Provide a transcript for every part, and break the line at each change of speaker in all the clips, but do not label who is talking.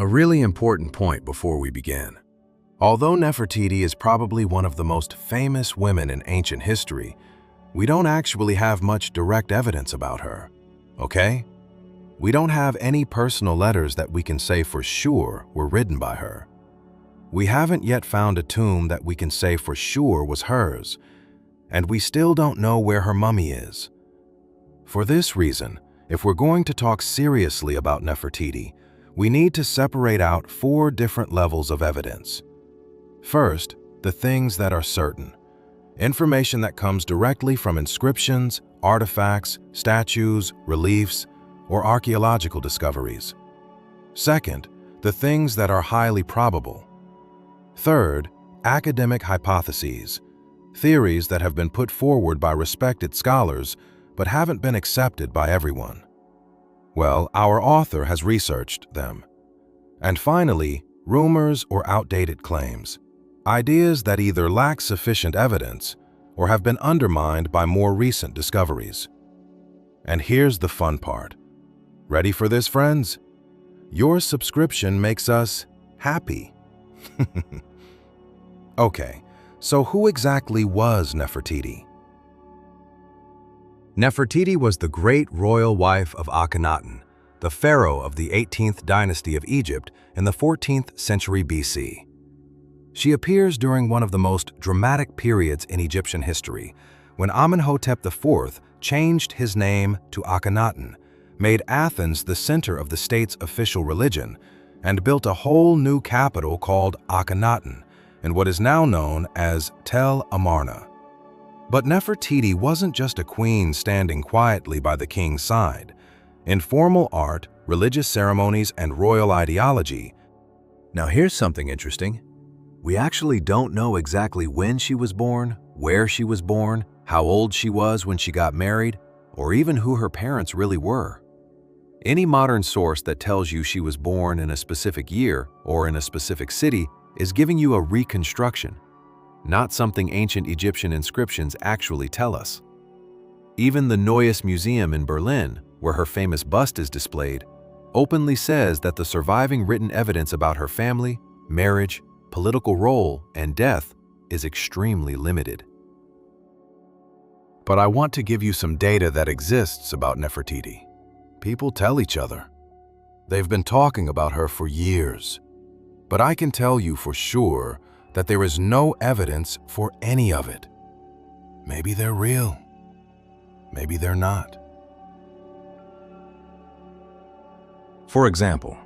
A really important point before we begin. Although Nefertiti is probably one of the most famous women in ancient history, we don't actually have much direct evidence about her, okay? We don't have any personal letters that we can say for sure were written by her. We haven't yet found a tomb that we can say for sure was hers, and we still don't know where her mummy is. For this reason, if we're going to talk seriously about Nefertiti, we need to separate out 4 different levels of evidence. First, the things that are certain. Information that comes directly from inscriptions, artifacts, statues, reliefs, or archaeological discoveries. Second, the things that are highly probable. Third, academic hypotheses, theories that have been put forward by respected scholars but haven't been accepted by everyone. Well, our author has researched them. And finally, rumors or outdated claims, ideas that either lack sufficient evidence or have been undermined by more recent discoveries. And here's the fun part. Ready for this, friends? Your subscription makes us happy. Okay, so who exactly was Nefertiti?
Nefertiti was the great royal wife of Akhenaten, the pharaoh of the 18th dynasty of Egypt in the 14th century BC. She appears during one of the most dramatic periods in Egyptian history, when Amenhotep IV changed his name to Akhenaten, made Athens the center of the state's official religion, and built a whole new capital called Akhenaten, in what is now known as Tel Amarna. But Nefertiti wasn't just a queen standing quietly by the king's side. In formal art, religious ceremonies, and royal ideology.
Now here's something interesting. We actually don't know exactly when she was born, where she was born, how old she was when she got married, or even who her parents really were. Any modern source that tells you she was born in a specific year or in a specific city is giving you a reconstruction, not something ancient Egyptian inscriptions actually tell us. Even the Neues Museum in Berlin, where her famous bust is displayed, openly says that the surviving written evidence about her family, marriage, political role, and death is extremely limited. But I want to give you some data that exists about Nefertiti. People tell each other. They've been talking about her for years. But I can tell you for sure that there is no evidence for any of it. Maybe they're real. Maybe they're not.
For example,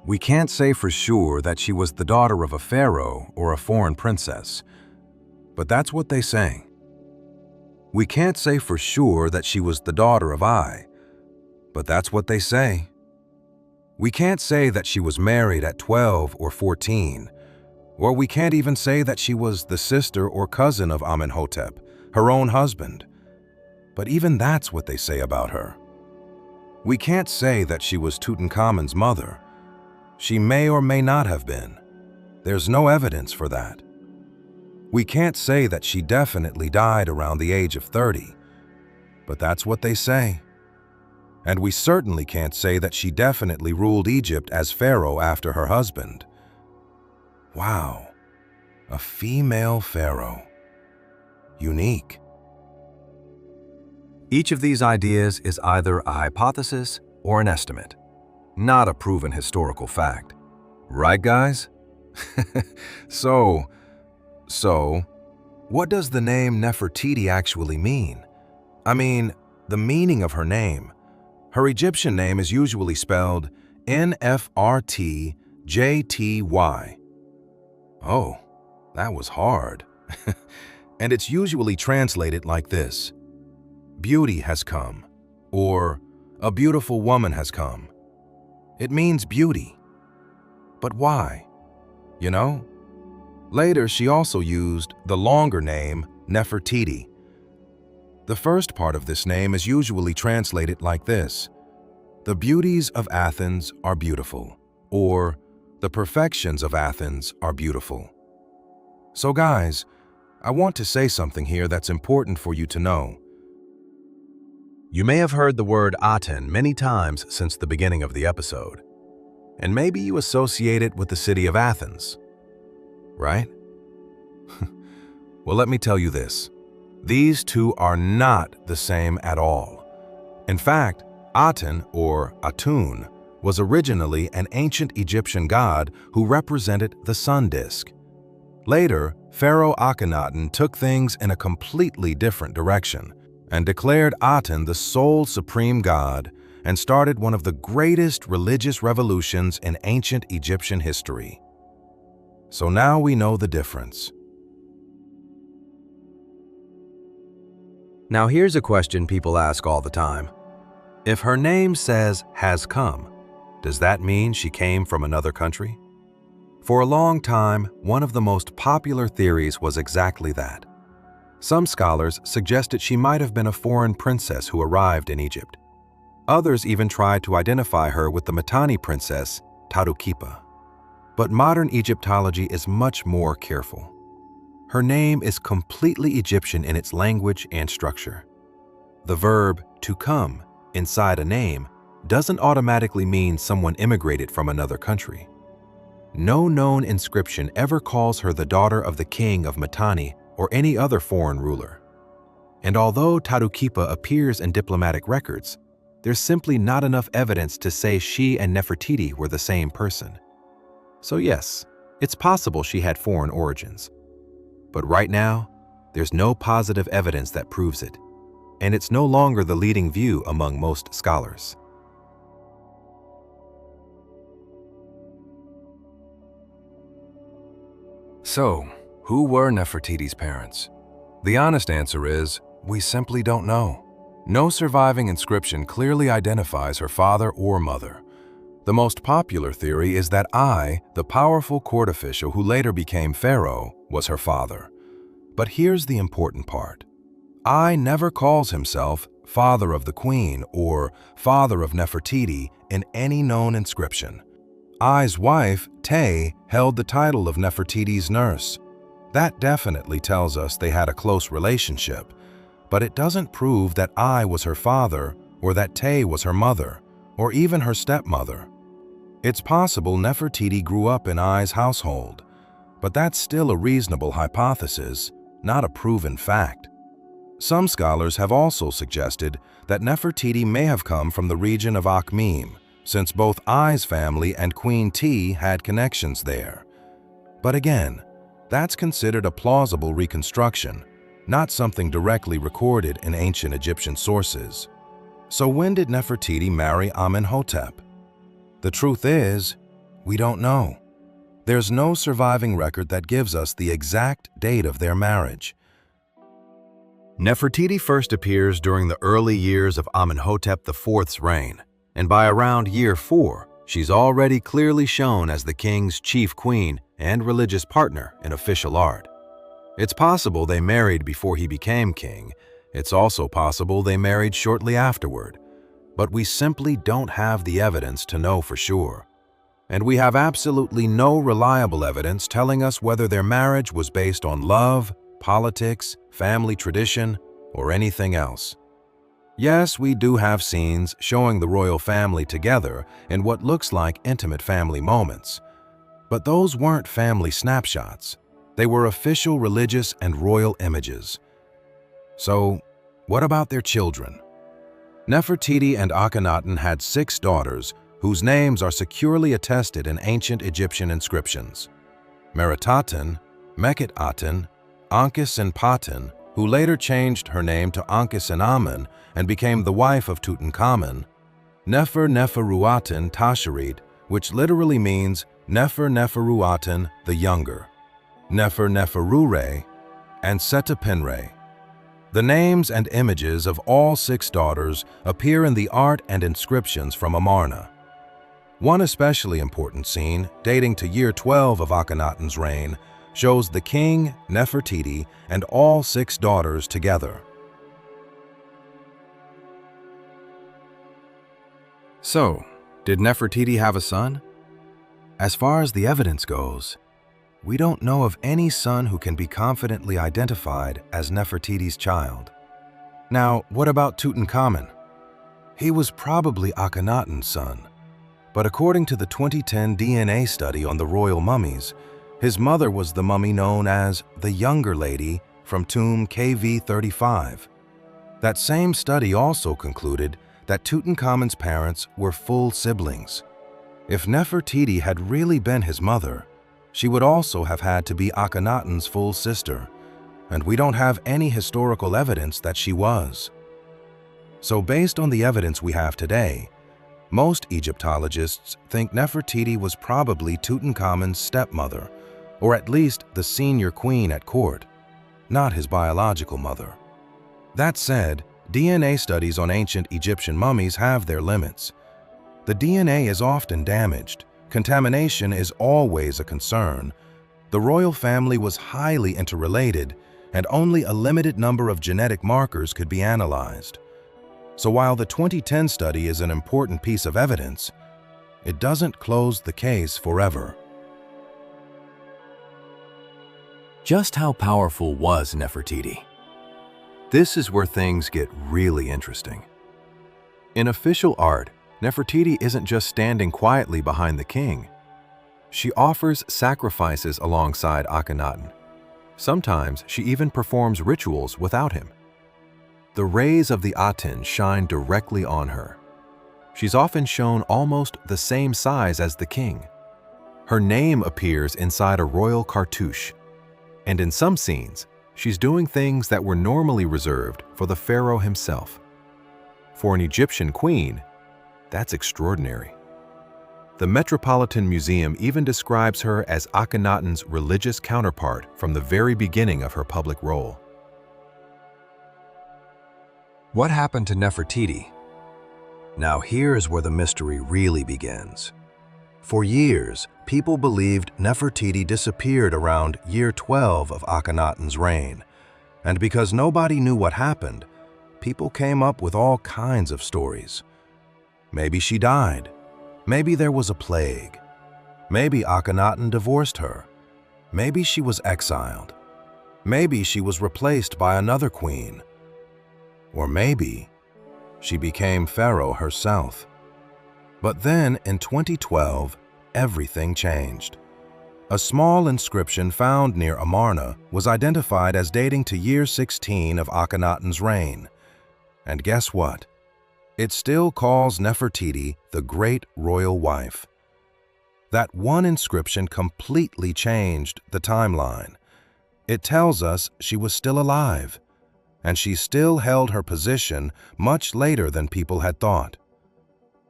we can't say for sure that she was the daughter of a pharaoh or a foreign princess,
but that's what they say.
We can't say for sure that she was the daughter of Ai,
but that's what they say.
We can't say that she was married at 12 or 14,
or we can't even say that she was the sister or cousin of Amenhotep, her own husband. But even that's what they say about her. We can't say that she was Tutankhamun's mother. She may or may not have been. There's no evidence for that. We can't say that she definitely died around the age of 30, but that's what they say. And we certainly can't say that she definitely ruled Egypt as pharaoh after her husband. Wow, a female pharaoh. Unique.
Each of these ideas is either a hypothesis or an estimate, not a proven historical fact. Right, guys?
So, what does the name Nefertiti actually mean? I mean, the meaning of her name. Her Egyptian name is usually spelled Nefertiti. Oh, that was hard. And it's usually translated like this: beauty has come, or a beautiful woman has come. It means beauty. But why? You know? Later, she also used the longer name Nefertiti. The first part of this name is usually translated like this: the beauties of Athens are beautiful, or the perfections of Athens are beautiful. So guys, I want to say something here that's important for you to know.
You may have heard the word Aten many times since the beginning of the episode. And maybe you associate it with the city of Athens, right? Well, let me tell you this. These two are not the same at all. In fact, Aten, or Atun, was originally an ancient Egyptian god who represented the sun disk. Later, Pharaoh Akhenaten took things in a completely different direction and declared Aten the sole supreme god and started one of the greatest religious revolutions in ancient Egyptian history. So now we know the difference. Now here's a question people ask all the time. If her name says has come, does that mean she came from another country? For a long time, one of the most popular theories was exactly that. Some scholars suggested she might have been a foreign princess who arrived in Egypt. Others even tried to identify her with the Mitanni princess, Tatuquipa. But modern Egyptology is much more careful. Her name is completely Egyptian in its language and structure. The verb to come inside a name doesn't automatically mean someone immigrated from another country. No known inscription ever calls her the daughter of the king of Mitanni or any other foreign ruler. And although Tatuquipa appears in diplomatic records, there's simply not enough evidence to say she and Nefertiti were the same person. So yes, it's possible she had foreign origins. But right now, there's no positive evidence that proves it, and it's no longer the leading view among most scholars. So, who were Nefertiti's parents? The honest answer is, we simply don't know. No surviving inscription clearly identifies her father or mother. The most popular theory is that the powerful court official who later became pharaoh, was her father. But here's the important part. Never calls himself father of the queen or father of Nefertiti in any known inscription. I's wife, Te, held the title of Nefertiti's nurse. That definitely tells us they had a close relationship, but it doesn't prove that was her father or that Te was her mother, or even her stepmother. It's possible Nefertiti grew up in I's household, but that's still a reasonable hypothesis, not a proven fact. Some scholars have also suggested that Nefertiti may have come from the region of Akhmim, since both I's family and Queen T had connections there. But again, that's considered a plausible reconstruction, not something directly recorded in ancient Egyptian sources. So when did Nefertiti marry Amenhotep? The truth is, we don't know. There's no surviving record that gives us the exact date of their marriage. Nefertiti first appears during the early years of Amenhotep IV's reign, and by around year 4, she's already clearly shown as the king's chief queen and religious partner in official art. It's possible they married before he became king. It's also possible they married shortly afterward. But we simply don't have the evidence to know for sure. And we have absolutely no reliable evidence telling us whether their marriage was based on love, politics, family tradition, or anything else. Yes, we do have scenes showing the royal family together in what looks like intimate family moments. But those weren't family snapshots. They were official religious and royal images. So, what about their children? Nefertiti and Akhenaten had 6 daughters whose names are securely attested in ancient Egyptian inscriptions. Meritaten, Mekhet-Aten, Ankhesenpaten, who later changed her name to Ankhesenamen and became the wife of Tutankhamun, Nefer-Neferuaten Tasherit, which literally means Nefer-Neferuaten the Younger, Nefer-Neferure, and Setapenre. The names and images of all 6 daughters appear in the art and inscriptions from Amarna. One especially important scene, dating to year 12 of Akhenaten's reign, shows the king, Nefertiti, and all 6 daughters together. So, did Nefertiti have a son? As far as the evidence goes, we don't know of any son who can be confidently identified as Nefertiti's child. Now, what about Tutankhamun? He was probably Akhenaten's son. But according to the 2010 DNA study on the royal mummies, his mother was the mummy known as the Younger Lady from tomb KV35. That same study also concluded that Tutankhamun's parents were full siblings. If Nefertiti had really been his mother, she would also have had to be Akhenaten's full sister, and we don't have any historical evidence that she was. So based on the evidence we have today, most Egyptologists think Nefertiti was probably Tutankhamun's stepmother, or at least the senior queen at court, not his biological mother. That said, DNA studies on ancient Egyptian mummies have their limits. The DNA is often damaged. Contamination is always a concern. The royal family was highly interrelated, and only a limited number of genetic markers could be analyzed. So while the 2010 study is an important piece of evidence, it doesn't close the case forever.
Just how powerful was Nefertiti? This is where things get really interesting. In official art, Nefertiti isn't just standing quietly behind the king. She offers sacrifices alongside Akhenaten. Sometimes she even performs rituals without him. The rays of the Aten shine directly on her. She's often shown almost the same size as the king. Her name appears inside a royal cartouche, and in some scenes, she's doing things that were normally reserved for the pharaoh himself. For an Egyptian queen, that's extraordinary. The Metropolitan Museum even describes her as Akhenaten's religious counterpart from the very beginning of her public role.
What happened to Nefertiti? Now here's where the mystery really begins. For years, people believed Nefertiti disappeared around year 12 of Akhenaten's reign, and because nobody knew what happened, people came up with all kinds of stories. Maybe she died. Maybe there was a plague. Maybe Akhenaten divorced her. Maybe she was exiled. Maybe she was replaced by another queen. Or maybe she became pharaoh herself. But then in 2012, everything changed. A small inscription found near Amarna was identified as dating to year 16 of Akhenaten's reign. And guess what? It still calls Nefertiti the Great Royal Wife. That one inscription completely changed the timeline. It tells us she was still alive, and she still held her position much later than people had thought.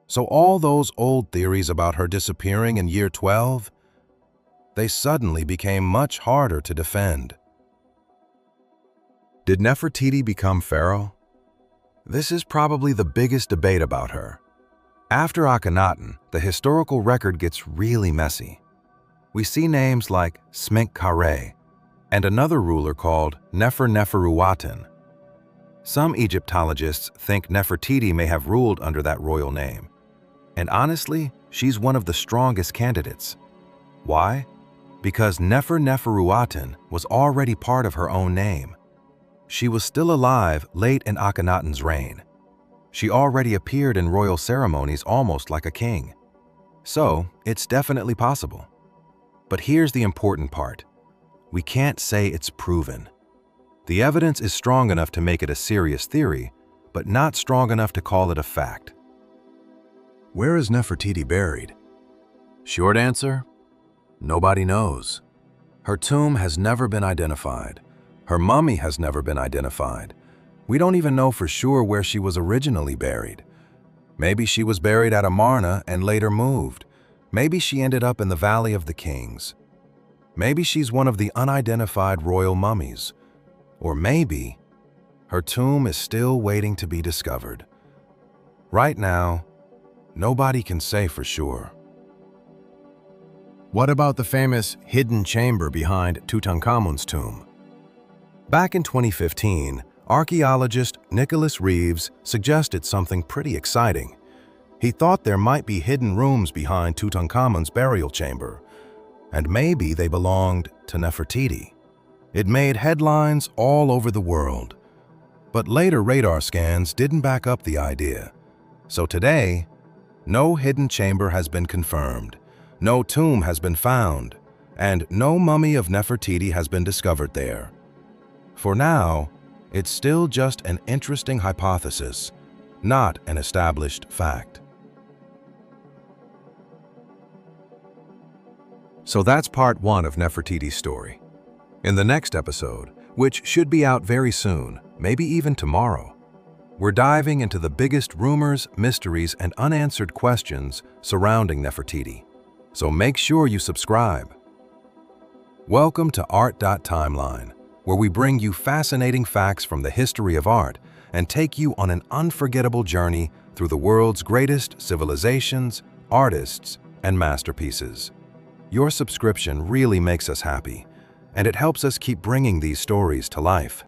So all those old theories about her disappearing in year 12, they suddenly became much harder to defend. Did Nefertiti become pharaoh? This is probably the biggest debate about her. After Akhenaten, the historical record gets really messy. We see names like Smenkhkare and another ruler called Neferuaten. Some Egyptologists think Nefertiti may have ruled under that royal name. And honestly, she's one of the strongest candidates. Why? Because Neferuaten was already part of her own name. She was still alive late in Akhenaten's reign. She already appeared in royal ceremonies almost like a king. So, it's definitely possible. But here's the important part. We can't say it's proven. The evidence is strong enough to make it a serious theory, but not strong enough to call it a fact. Where is Nefertiti buried? Short answer: nobody knows. Her tomb has never been identified. Her mummy has never been identified. We don't even know for sure where she was originally buried. Maybe she was buried at Amarna and later moved. Maybe she ended up in the Valley of the Kings. Maybe she's one of the unidentified royal mummies. Or maybe her tomb is still waiting to be discovered. Right now, nobody can say for sure. What about the famous hidden chamber behind Tutankhamun's tomb? Back in 2015, archaeologist Nicholas Reeves suggested something pretty exciting. He thought there might be hidden rooms behind Tutankhamun's burial chamber, and maybe they belonged to Nefertiti. It made headlines all over the world. But later radar scans didn't back up the idea. So today,
No hidden chamber has been confirmed, no tomb has been found, and no mummy of Nefertiti has been discovered there. For now, it's still just an interesting hypothesis, not an established fact.
So that's part 1 of Nefertiti's story. In the next episode, which should be out very soon, maybe even tomorrow, we're diving into the biggest rumors, mysteries, and unanswered questions surrounding Nefertiti. So make sure you subscribe. Welcome to Art.Timeline, where we bring you fascinating facts from the history of art and take you on an unforgettable journey through the world's greatest civilizations, artists, and masterpieces. Your subscription really makes us happy, and it helps us keep bringing these stories to life.